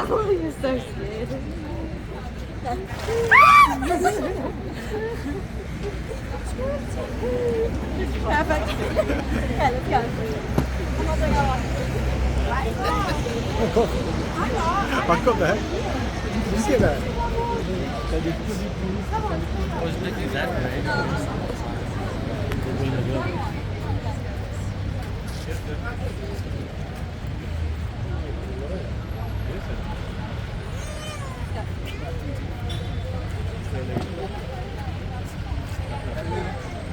Oh, you're so scared. Perfect. Okay, let's go. Back up there. Did you see that? I was looking that way.